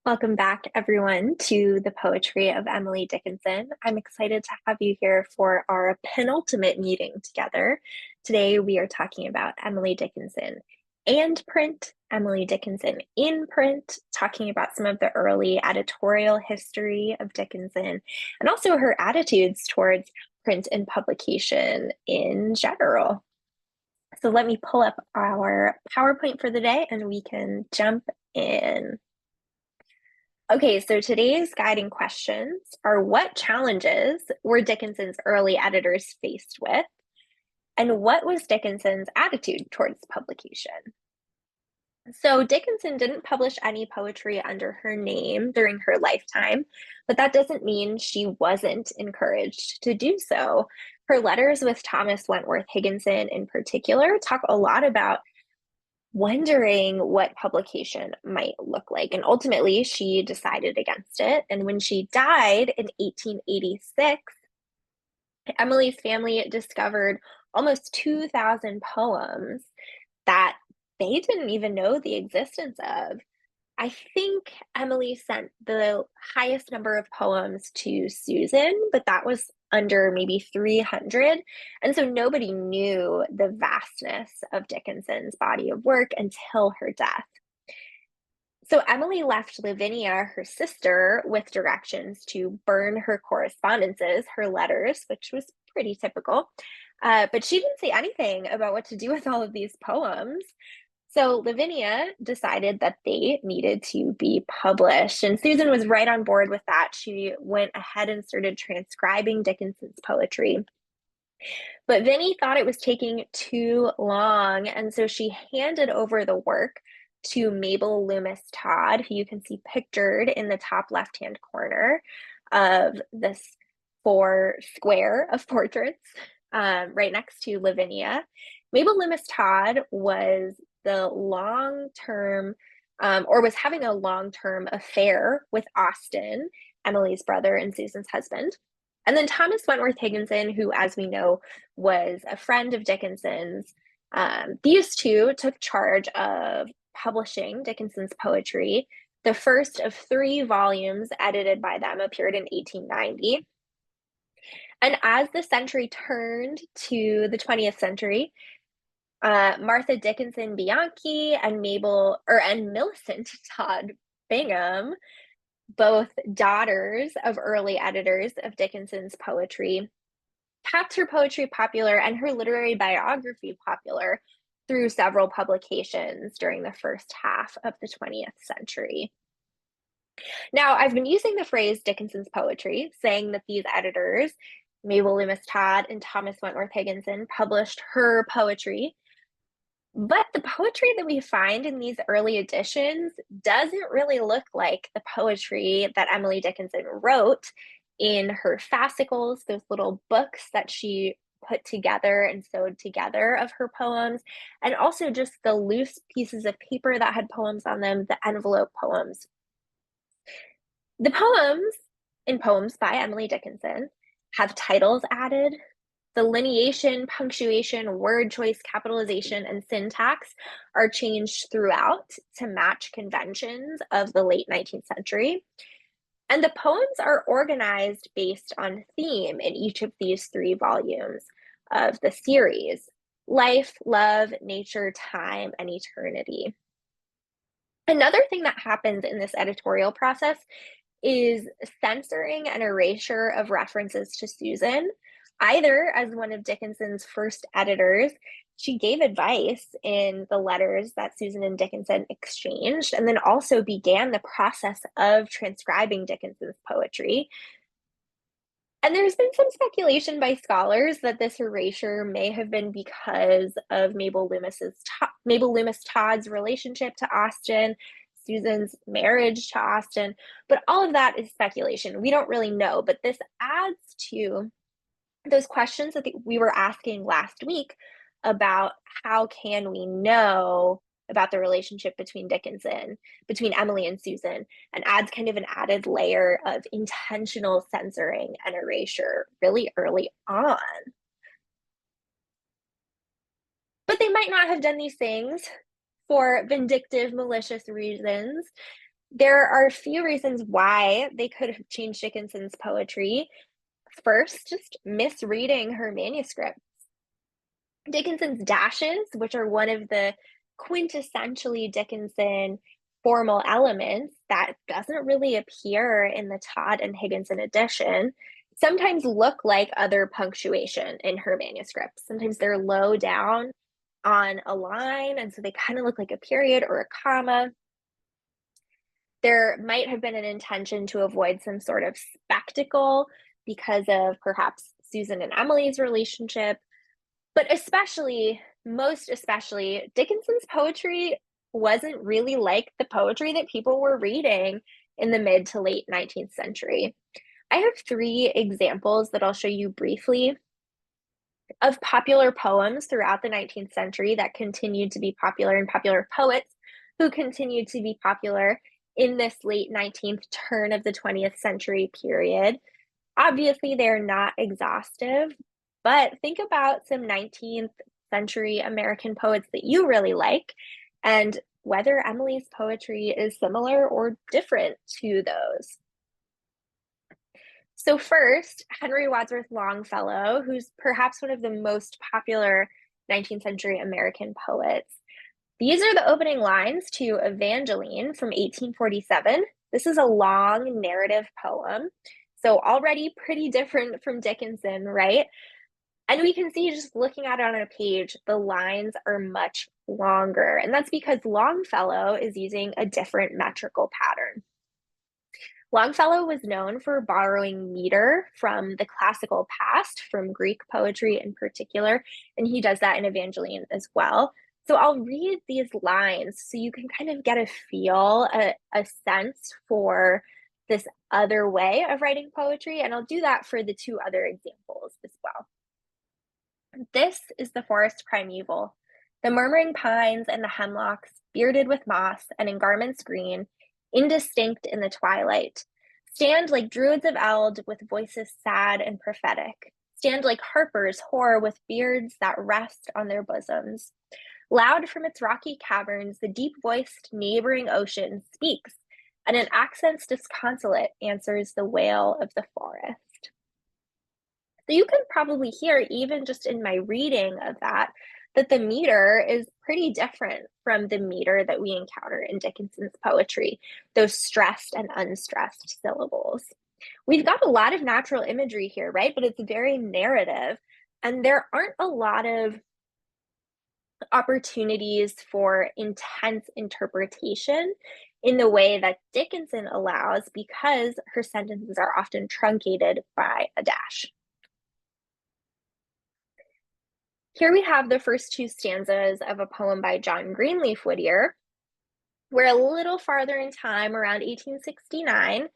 Welcome back, everyone, to the poetry of Emily Dickinson. I'm excited to have you here for our penultimate meeting together. Today, we are talking about Emily Dickinson and print, Emily Dickinson in print, talking about some of the early editorial history of Dickinson, and also her attitudes towards print and publication in general. So let me pull up our PowerPoint for the day and we can jump in. Okay, so today's guiding questions are: what challenges were Dickinson's early editors faced with? And what was Dickinson's attitude towards publication? So Dickinson didn't publish any poetry under her name during her lifetime, but that doesn't mean she wasn't encouraged to do so. Her letters with Thomas Wentworth Higginson in particular talk a lot about wondering what publication might look like. And ultimately, she decided against it. And when she died in 1886, Emily's family discovered almost 2,000 poems that they didn't even know the existence of. I think Emily sent the highest number of poems to Susan, but that was under maybe 300. And so nobody knew the vastness of Dickinson's body of work until her death. So Emily left Lavinia, her sister, with directions to burn her correspondences, her letters, which was pretty typical. But she didn't say anything about what to do with all of these poems. So Lavinia decided that they needed to be published, and Susan was right on board with that. She went ahead and started transcribing Dickinson's poetry. But Vinnie thought it was taking too long, and so she handed over the work to Mabel Loomis Todd, who you can see pictured in the top left-hand corner of this four square of portraits, right next to Lavinia. Mabel Loomis Todd was the long-term, or was having a long-term affair with Austin, Emily's brother and Susan's husband. And then Thomas Wentworth Higginson, who, as we know, was a friend of Dickinson's. These two took charge of publishing Dickinson's poetry. The first of 3 volumes edited by them appeared in 1890. And as the century turned to the 20th century, Martha Dickinson Bianchi and Millicent Todd Bingham, both daughters of early editors of Dickinson's poetry, kept her poetry popular and her literary biography popular through several publications during the first half of the 20th century. Now, I've been using the phrase Dickinson's poetry, saying that these editors, Mabel Loomis Todd and Thomas Wentworth Higginson, published her poetry. But the poetry that we find in these early editions doesn't really look like the poetry that Emily Dickinson wrote in her fascicles, those little books that she put together and sewed together of her poems, and also just the loose pieces of paper that had poems on them, the envelope poems. The poems in Poems by Emily Dickinson have titles added. The lineation, punctuation, word choice, capitalization, and syntax are changed throughout to match conventions of the late 19th century. And the poems are organized based on theme in each of these 3 volumes of the series: life, love, nature, time, and eternity. Another thing that happens in this editorial process is censoring and erasure of references to Susan. Either as one of Dickinson's first editors, she gave advice in the letters that Susan and Dickinson exchanged, and then also began the process of transcribing Dickinson's poetry. And there's been some speculation by scholars that this erasure may have been because of Mabel Loomis Todd's relationship to Austin, Susan's marriage to Austin, but all of that is speculation. We don't really know, but this adds to those questions that we were asking last week about how can we know about the relationship between Emily and Susan, and adds kind of an added layer of intentional censoring and erasure really early on. But they might not have done these things for vindictive, malicious reasons. There are a few reasons why they could have changed Dickinson's poetry. First, just misreading her manuscript. Dickinson's dashes, which are one of the quintessentially Dickinson formal elements that doesn't really appear in the Todd and Higginson edition, sometimes look like other punctuation in her manuscript. Sometimes they're low down on a line, and so they kind of look like a period or a comma. There might have been an intention to avoid some sort of spectacle because of perhaps Susan and Emily's relationship. But most especially, Dickinson's poetry wasn't really like the poetry that people were reading in the mid to late 19th century. I have three examples that I'll show you briefly of popular poems throughout the 19th century that continued to be popular, and popular poets who continued to be popular in this late 19th, turn of the 20th century period. Obviously, they're not exhaustive, but think about some 19th century American poets that you really like and whether Emily's poetry is similar or different to those. So first, Henry Wadsworth Longfellow, who's perhaps one of the most popular 19th century American poets. These are the opening lines to Evangeline from 1847. This is a long narrative poem, so already pretty different from Dickinson, right? And we can see just looking at it on a page, the lines are much longer. And that's because Longfellow is using a different metrical pattern. Longfellow was known for borrowing meter from the classical past, from Greek poetry in particular, and he does that in Evangeline as well. So I'll read these lines so you can kind of get a feel, a sense for this other way of writing poetry, and I'll do that for the two other examples as well. This is the forest primeval, the murmuring pines and the hemlocks, bearded with moss and in garments green, indistinct in the twilight, stand like druids of eld with voices sad and prophetic, stand like harpers hoar with beards that rest on their bosoms. Loud from its rocky caverns, the deep-voiced neighboring ocean speaks, and in accents disconsolate answers the wail of the forest. So you can probably hear, even just in my reading of that the meter is pretty different from the meter that we encounter in Dickinson's poetry, those stressed and unstressed syllables. We've got a lot of natural imagery here, right? But it's very narrative, and there aren't a lot of opportunities for intense interpretation in the way that Dickinson allows, because her sentences are often truncated by a dash. Here we have the first two stanzas of a poem by John Greenleaf Whittier. We're a little farther in time, around 1869,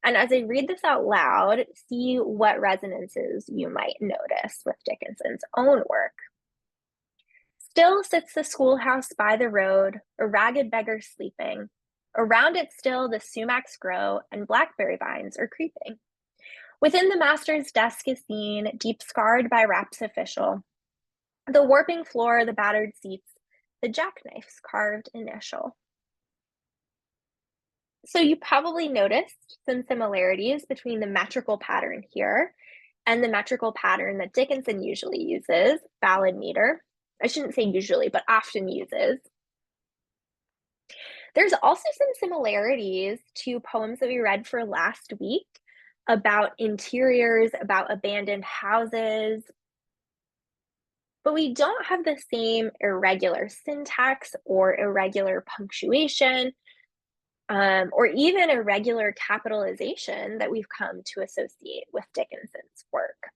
and as I read this out loud, see what resonances you might notice with Dickinson's own work. Still sits the schoolhouse by the road, a ragged beggar sleeping. Around it still the sumacs grow, and blackberry vines are creeping. Within the master's desk is seen, deep scarred by raps official, the warping floor, the battered seats, the jackknife's carved initial. So you probably noticed some similarities between the metrical pattern here and the metrical pattern that Dickinson usually uses, ballad meter. I shouldn't say usually, but often uses. There's also some similarities to poems that we read for last week about interiors, about abandoned houses, but we don't have the same irregular syntax or irregular punctuation, or even irregular capitalization that we've come to associate with Dickinson's work.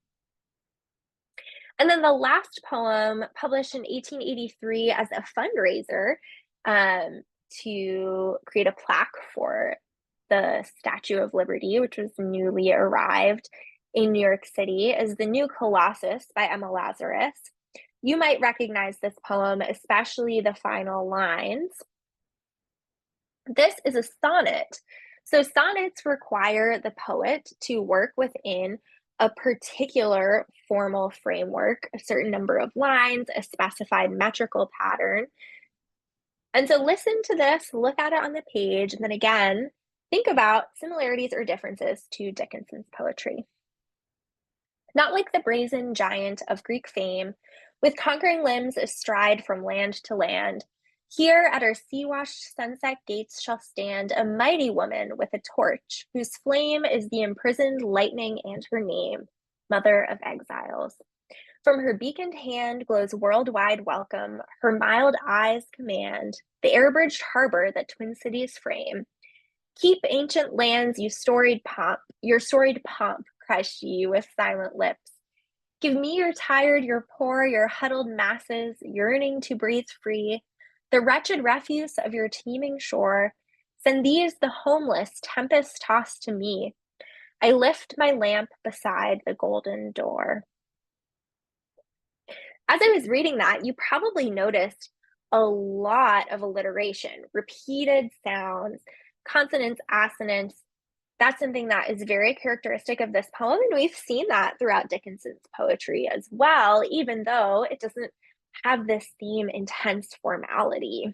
And then the last poem, published in 1883 as a fundraiser to create a plaque for the Statue of Liberty, which was newly arrived in New York City, is The New Colossus by Emma Lazarus. You might recognize this poem, especially the final lines. This is a sonnet. So sonnets require the poet to work within a particular formal framework, a certain number of lines, a specified metrical pattern. And so listen to this, look at it on the page, and then again, think about similarities or differences to Dickinson's poetry. Not like the brazen giant of Greek fame, with conquering limbs astride from land to land, here at our sea-washed sunset gates shall stand a mighty woman with a torch, whose flame is the imprisoned lightning and her name, Mother of Exiles. From her beaconed hand glows worldwide welcome, her mild eyes command the air-bridged harbor that twin cities frame. Keep ancient lands, your storied pomp, cries she with silent lips. Give me your tired, your poor, your huddled masses, yearning to breathe free, the wretched refuse of your teeming shore. Send these, the homeless, tempest tossed to me. I lift my lamp beside the golden door. As I was reading that, you probably noticed a lot of alliteration, repeated sounds, consonants, assonants. That's something that is very characteristic of this poem, and we've seen that throughout Dickinson's poetry as well, even though it doesn't have this same intense formality.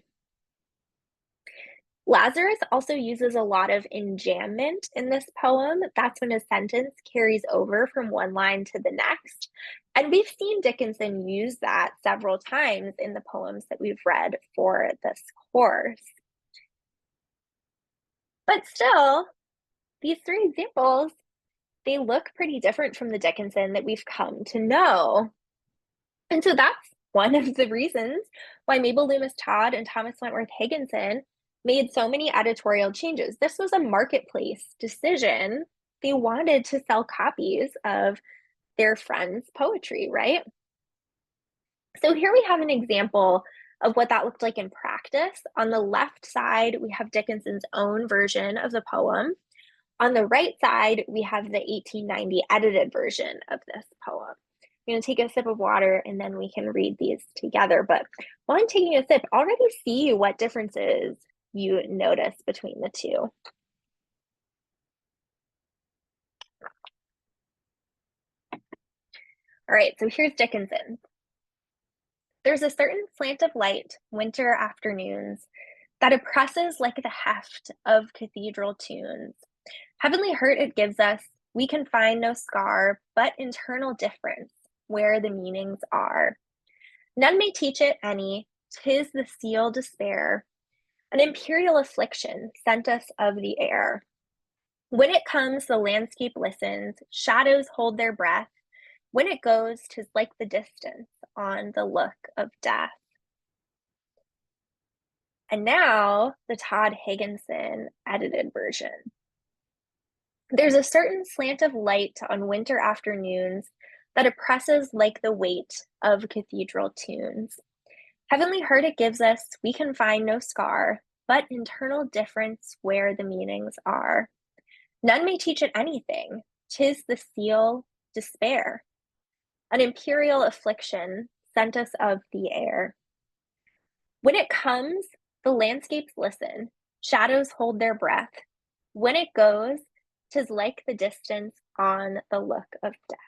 Lazarus also uses a lot of enjambment in this poem. That's when a sentence carries over from one line to the next. And we've seen Dickinson use that several times in the poems that we've read for this course. But still, these three examples, they look pretty different from the Dickinson that we've come to know. And so that's one of the reasons why Mabel Loomis Todd and Thomas Wentworth Higginson made so many editorial changes. This was a marketplace decision. They wanted to sell copies of their friends' poetry, right? So here we have an example of what that looked like in practice. On the left side, we have Dickinson's own version of the poem. On the right side, we have the 1890 edited version of this poem. I'm going to take a sip of water and then we can read these together. But while I'm taking a sip, already see what differences you notice between the two. All right, so here's Dickinson. There's a certain slant of light, winter afternoons, that oppresses like the heft of cathedral tunes. Heavenly hurt it gives us, we can find no scar, but internal difference, where the meanings are. None may teach it any, 'tis the seal despair, an imperial affliction sent us of the air. When it comes, the landscape listens, shadows hold their breath. When it goes, 'tis like the distance on the look of death. And now, the Todd Higginson edited version. There's a certain slant of light on winter afternoons that oppresses like the weight of cathedral tunes. Heavenly hurt it gives us, we can find no scar, but internal difference where the meanings are. None may teach it anything, 'tis the seal despair, an imperial affliction sent us of the air. When it comes, the landscapes listen, shadows hold their breath. When it goes, 'tis like the distance on the look of death.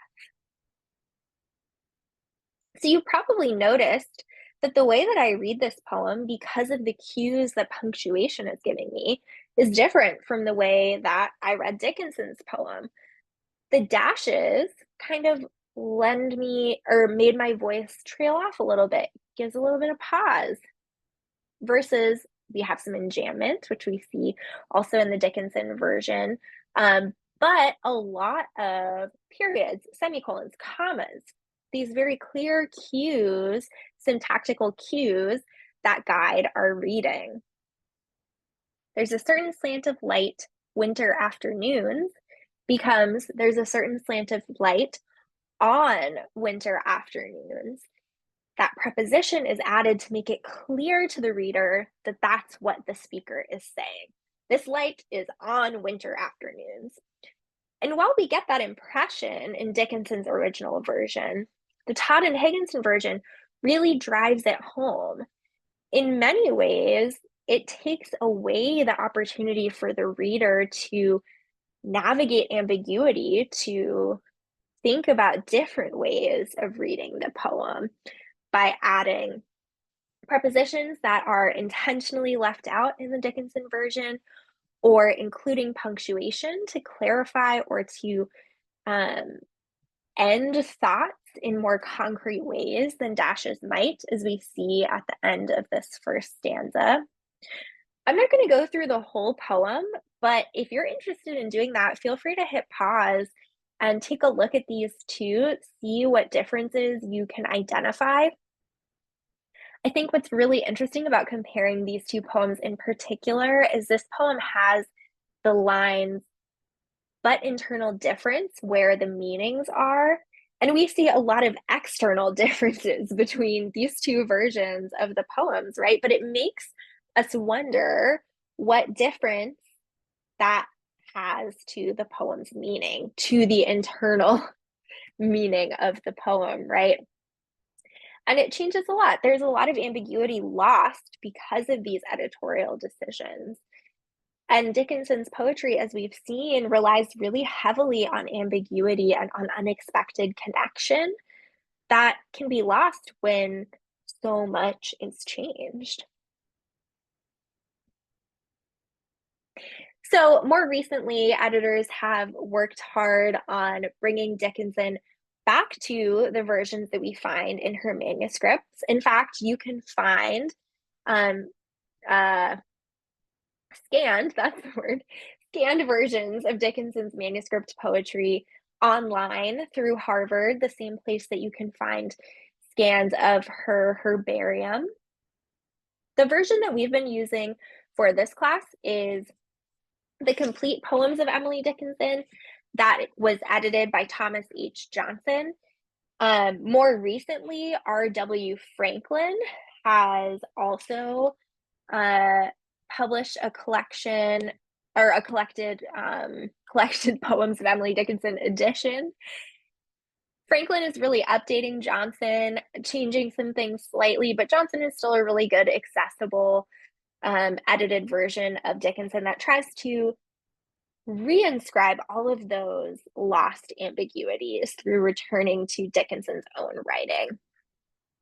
So you probably noticed that the way that I read this poem, because of the cues that punctuation is giving me, is different from the way that I read Dickinson's poem. The dashes kind of lend me or made my voice trail off a little bit, gives a little bit of pause, versus we have some enjambment, which we see also in the Dickinson version, but a lot of periods, semicolons, commas, these very clear cues, syntactical cues that guide our reading. There's a certain slant of light, winter afternoons, becomes there's a certain slant of light on winter afternoons. That preposition is added to make it clear to the reader that that's what the speaker is saying. This light is on winter afternoons. And while we get that impression in Dickinson's original version, the Todd and Higginson version really drives it home. In many ways, it takes away the opportunity for the reader to navigate ambiguity, to think about different ways of reading the poem by adding Prepositions that are intentionally left out in the Dickinson version, or including punctuation to clarify or to um, end thoughts in more concrete ways than dashes might, as we see at the end of this first stanza. I'm not going to go through the whole poem, but if you're interested in doing that, feel free to hit pause and take a look at these two, see what differences you can identify. I think what's really interesting about comparing these two poems in particular is this poem has the lines, but internal difference where the meanings are. And we see a lot of external differences between these two versions of the poems, right? But it makes us wonder what difference that has to the poem's meaning, to the internal meaning of the poem, right? And it changes a lot. There's a lot of ambiguity lost because of these editorial decisions. And Dickinson's poetry, as we've seen, relies really heavily on ambiguity and on unexpected connection that can be lost when so much is changed. So, more recently, editors have worked hard on bringing Dickinson back to the versions that we find in her manuscripts. In fact, you can find um, uh, that's the word, scanned versions of Dickinson's manuscript poetry online through Harvard, the same place that you can find scans of her herbarium. The version that we've been using for this class is the complete poems of Emily Dickinson that was edited by Thomas H. Johnson. More recently, R.W. Franklin has also published a collection or a collected poems of Emily Dickinson edition. Franklin is really updating Johnson, changing some things slightly, but Johnson is still a really good, accessible, edited version of Dickinson that tries to reinscribe all of those lost ambiguities through returning to Dickinson's own writing.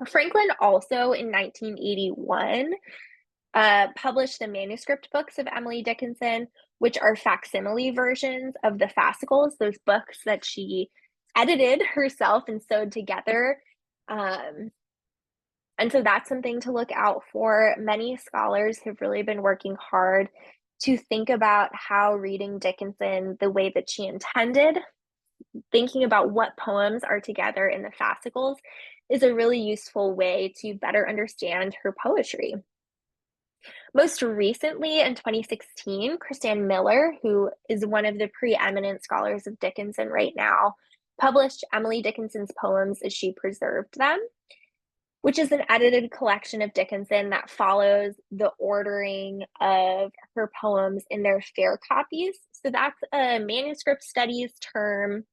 Franklin also, in 1981, published the manuscript books of Emily Dickinson, which are facsimile versions of the fascicles, those books that she edited herself and sewed together. And so that's something to look out for. Many scholars have really been working hard to think about how reading Dickinson the way that she intended, thinking about what poems are together in the fascicles, is a really useful way to better understand her poetry. Most recently, in 2016, Christiane Miller, who is one of the preeminent scholars of Dickinson right now, published Emily Dickinson's poems as she preserved them, which is an edited collection of Dickinson that follows the ordering of her poems in their fair copies. So that's a manuscript studies term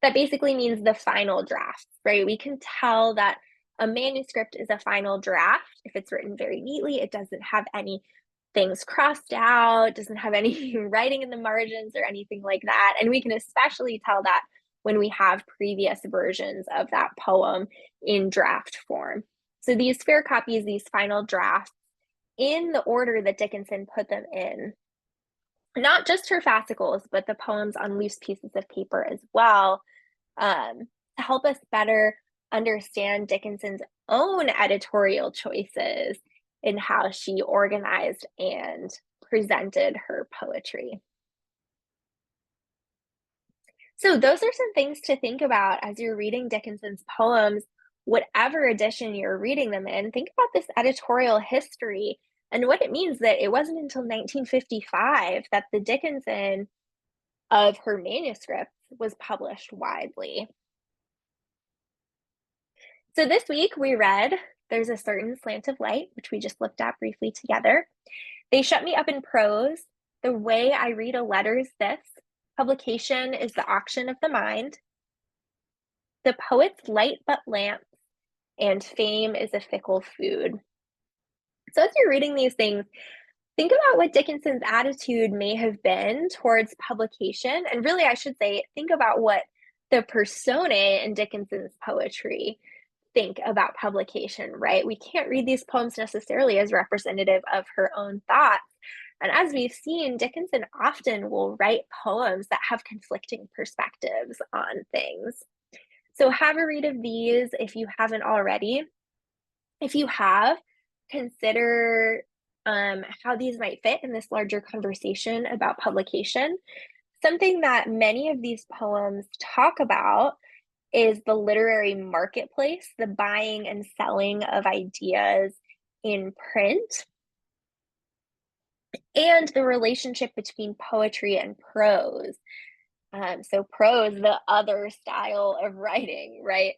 that basically means the final draft, right? We can tell that a manuscript is a final draft if it's written very neatly. It doesn't have any things crossed out, doesn't have any writing in the margins or anything like that. And we can especially tell that when we have previous versions of that poem in draft form. So these fair copies, these final drafts, in the order that Dickinson put them in, not just her fascicles, but the poems on loose pieces of paper as well, to help us better understand Dickinson's own editorial choices in how she organized and presented her poetry. So those are some things to think about as you're reading Dickinson's poems, whatever edition you're reading them in. Think about this editorial history and what it means that it wasn't until 1955 that the Dickinson of her manuscripts was published widely. So this week we read There's a Certain Slant of Light, which we just looked at briefly together. They Shut Me Up in Prose. The Way I Read a Letter Is This. Publication is The Auction of the Mind. The Poet's Light But Lamps, and Fame is a Fickle Food. So as you're reading these things, think about what Dickinson's attitude may have been towards publication. And really, I should say, think about what the personae in Dickinson's poetry think about publication, right? We can't read these poems necessarily as representative of her own thoughts. And as we've seen, Dickinson often will write poems that have conflicting perspectives on things. So have a read of these if you haven't already. If you have, consider how these might fit in this larger conversation about publication. Something that many of these poems talk about is the literary marketplace, the buying and selling of ideas in print, and the relationship between poetry and prose. So prose, the other style of writing, right?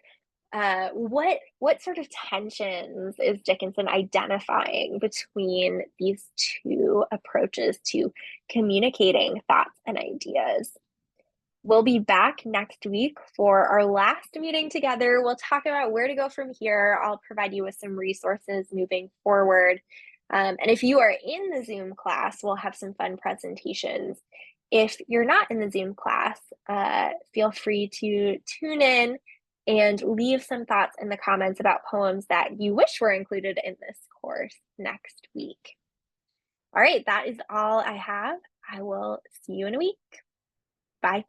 What sort of tensions is Dickinson identifying between these two approaches to communicating thoughts and ideas? We'll be back next week for our last meeting together. We'll talk about where to go from here. I'll provide you with some resources moving forward. And if you are in the Zoom class, we'll have some fun presentations. If you're not in the Zoom class, feel free to tune in and leave some thoughts in the comments about poems that you wish were included in this course next week. All right, that is all I have. I will see you in a week. Bye.